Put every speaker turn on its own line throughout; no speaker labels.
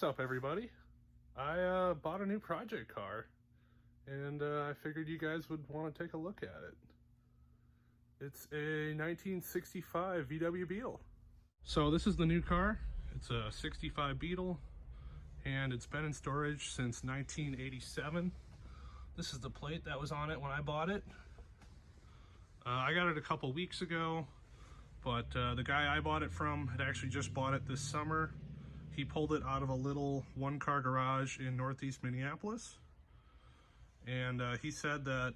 What's up, everybody? I bought a new project car, and I figured you guys would want to take a look at it. It's a 1965 VW Beetle. So this is the new car. It's a 65 Beetle, and it's been in storage since 1987. This is the plate that was on it when I bought it. I got it a couple weeks ago, but the guy I bought it from had actually just bought it this summer. He pulled it out of a little one-car garage in northeast Minneapolis, and he said that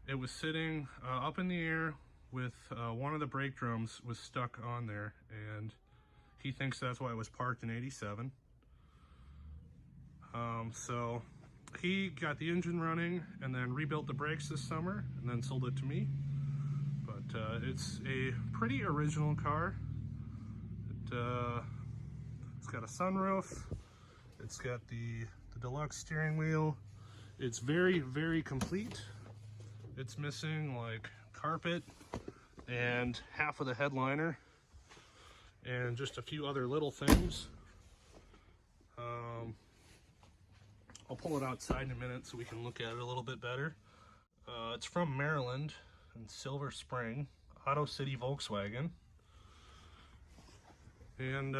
it was sitting up in the air with one of the brake drums was stuck on there, and he thinks that's why it was parked in '87. So he got the engine running and then rebuilt the brakes this summer and then sold it to me. But it's a pretty original car. It's got a sunroof. It's got the deluxe steering wheel. It's very, very complete. It's missing like carpet and half of the headliner and just a few other little things. I'll pull it outside in a minute so we can look at it a little bit better. It's from Maryland in Silver Spring, Auto City Volkswagen. And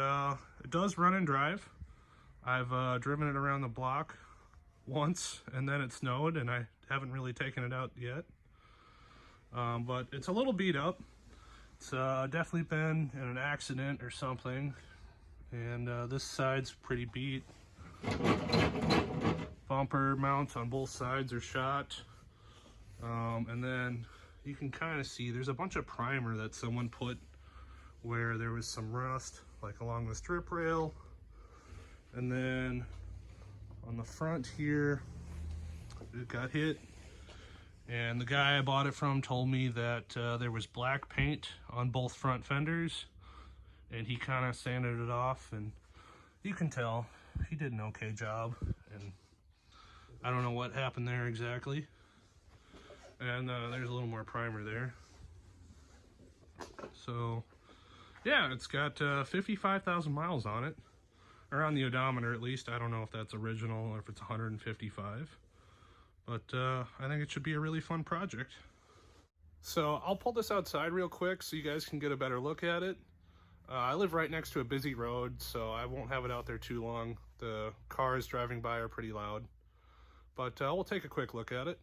it does run and drive. I've driven it around the block once, and then it snowed, and I haven't really taken it out yet. But it's a little beat up. It's definitely been in an accident or something. And this side's pretty beat. Bumper mounts on both sides are shot. And then you can kind of see there's a bunch of primer that someone put where there was some rust, like along the strip rail. And then on the front here, it got hit. And the guy I bought it from told me that there was black paint on both front fenders, and he kind of sanded it off, and you can tell he did an okay job. And I don't know what happened there exactly. And there's a little more primer there. So yeah, it's got 55,000 miles on it, or on the odometer at least. I don't know if that's original or if it's 155, but I think it should be a really fun project. So I'll pull this outside real quick so you guys can get a better look at it. I live right next to a busy road, so I won't have it out there too long. The cars driving by are pretty loud, but we'll take a quick look at it.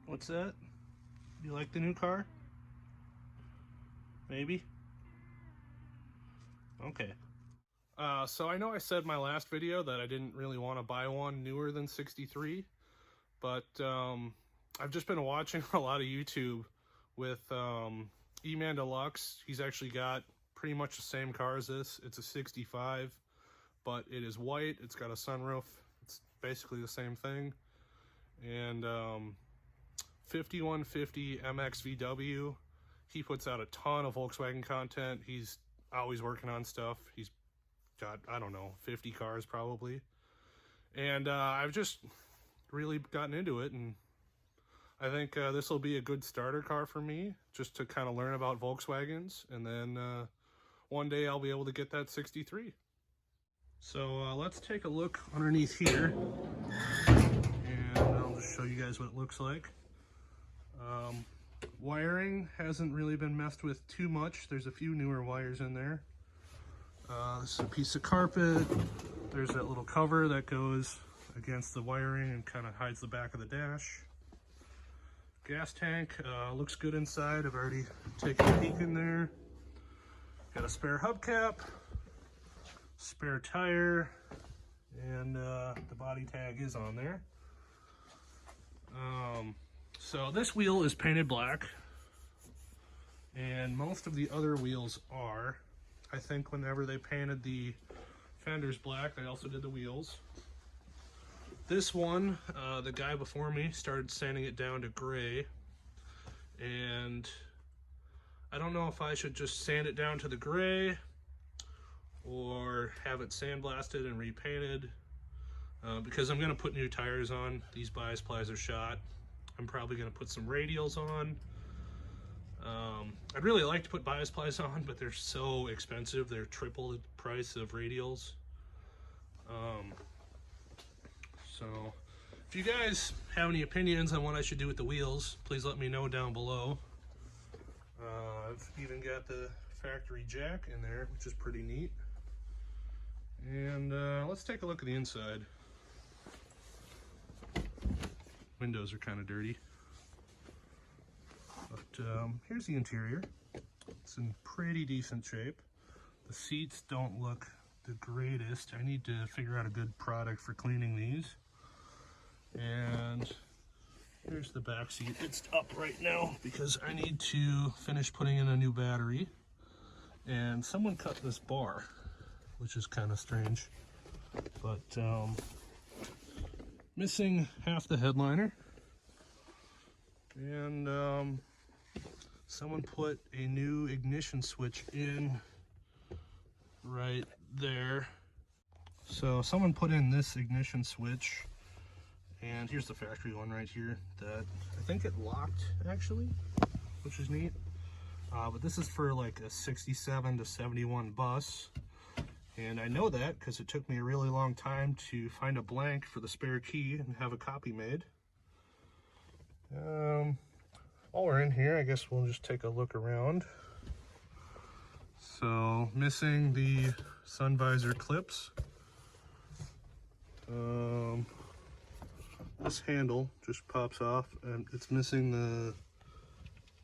What's that? You like the new car? Maybe? Okay. So I know I said in my last video that I didn't really want to buy one newer than 63, but I've just been watching a lot of YouTube with E-Man Deluxe. He's actually got pretty much the same car as this. It's a 65, but it is white. It's got a sunroof. It's basically the same thing. And 5150 MX VW. He puts out a ton of Volkswagen content. He's always working on stuff. He's got, I don't know, 50 cars probably. And I've just really gotten into it, and I think this will be a good starter car for me, just to kind of learn about Volkswagens, and then one day I'll be able to get that 63. So let's take a look underneath here, and I'll just show you guys what it looks like. Wiring hasn't really been messed with too much. There's a few newer wires in there. This is a piece of carpet. There's that little cover that goes against the wiring and kind of hides the back of the dash. Gas tank looks good inside. I've already taken a peek in there. Got a spare hubcap, spare tire, and the body tag is on there. So this wheel is painted black, and most of the other wheels are. I think whenever they painted the fenders black, they also did the wheels. This one, the guy before me started sanding it down to gray, and I don't know if I should just sand it down to the gray or have it sandblasted and repainted, because I'm going to put new tires on. These bias plies are shot. I'm probably going to put some radials on. I'd really like to put bias plies on, but they're so expensive. They're triple the price of radials. So if you guys have any opinions on what I should do with the wheels, please let me know down below. I've even got the factory jack in there, which is pretty neat. And let's take a look at the inside. Windows are kind of dirty. But here's the interior. It's in pretty decent shape. The seats don't look the greatest. I need to figure out a good product for cleaning these. And here's the back seat. It's up right now because I need to finish putting in a new battery. And someone cut this bar, which is kind of strange. But missing half the headliner. And someone put a new ignition switch in right there. So someone put in this ignition switch, and here's the factory one right here that I think it locked actually, which is neat. But this is for like a 67 to 71 bus, and I know that because it took me a really long time to find a blank for the spare key and have a copy made. While we're in here, I guess we'll just take a look around. So, missing the sun visor clips. This handle just pops off, and it's missing the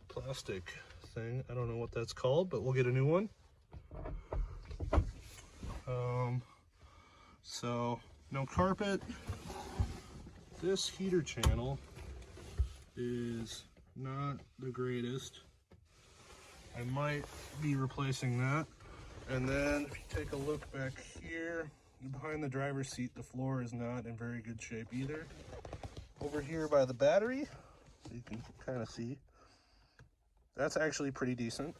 plastic thing. I don't know what that's called, but we'll get a new one. So, no carpet. This heater channel is not the greatest. I might be replacing that. And then if you take a look back here behind the driver's seat, the floor is not in very good shape either. Over here by the battery, you can kind of see, that's actually pretty decent.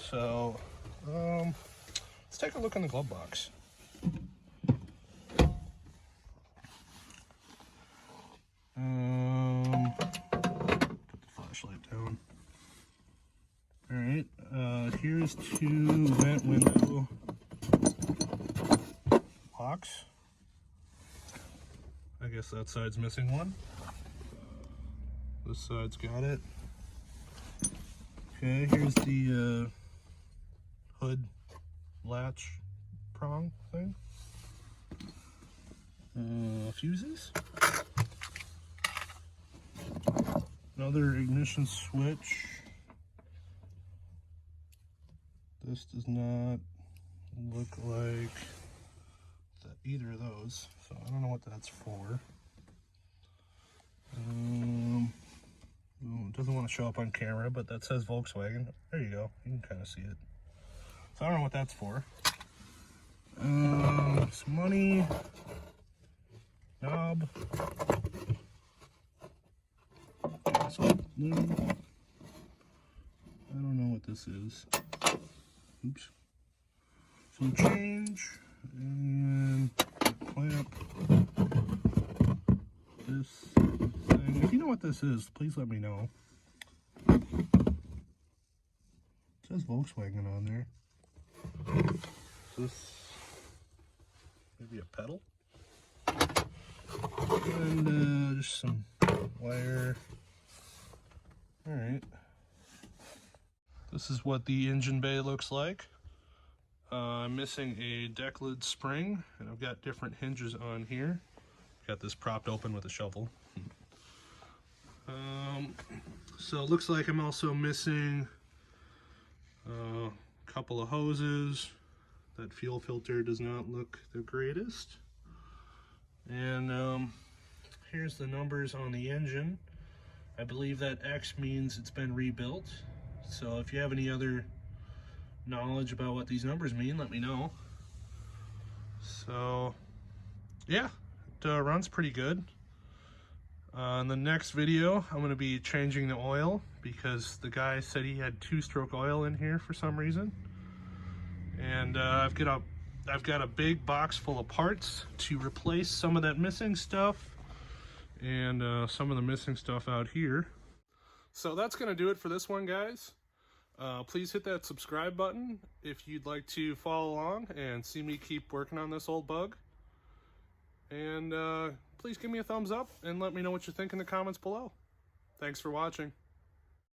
So let's take a look in the glove box. Put the flashlight down. Alright, here's two vent window locks. I guess that side's missing one. This side's got it. Okay, here's the hood latch prong thing. Fuses. Another ignition switch. This does not look like either of those, so I don't know what that's for. It doesn't want to show up on camera, but that says Volkswagen. There you go, you can kind of see it. So I don't know what that's for. Some money, knob. I don't know what this is. Oops. some change and clamp this thing. If you know what this is, please let me know. It says Volkswagen on there. Is this maybe a pedal? And just some wire. Alright. This is what the engine bay looks like. I'm missing a deck lid spring, and I've got different hinges on here. Got this propped open with a shovel. So it looks like I'm also missing a couple of hoses. That fuel filter does not look the greatest. And here's the numbers on the engine. I believe that X means it's been rebuilt. So if you have any other knowledge about what these numbers mean, let me know. So yeah, it runs pretty good. In the next video, I'm going to be changing the oil because the guy said he had 2-stroke oil in here for some reason. And I've got a big box full of parts to replace some of that missing stuff and some of the missing stuff out here. So that's going to do it for this one, guys. Please hit that subscribe button if you'd like to follow along and see me keep working on this old bug. And please give me a thumbs up and let me know what you think in the comments below. Thanks for watching.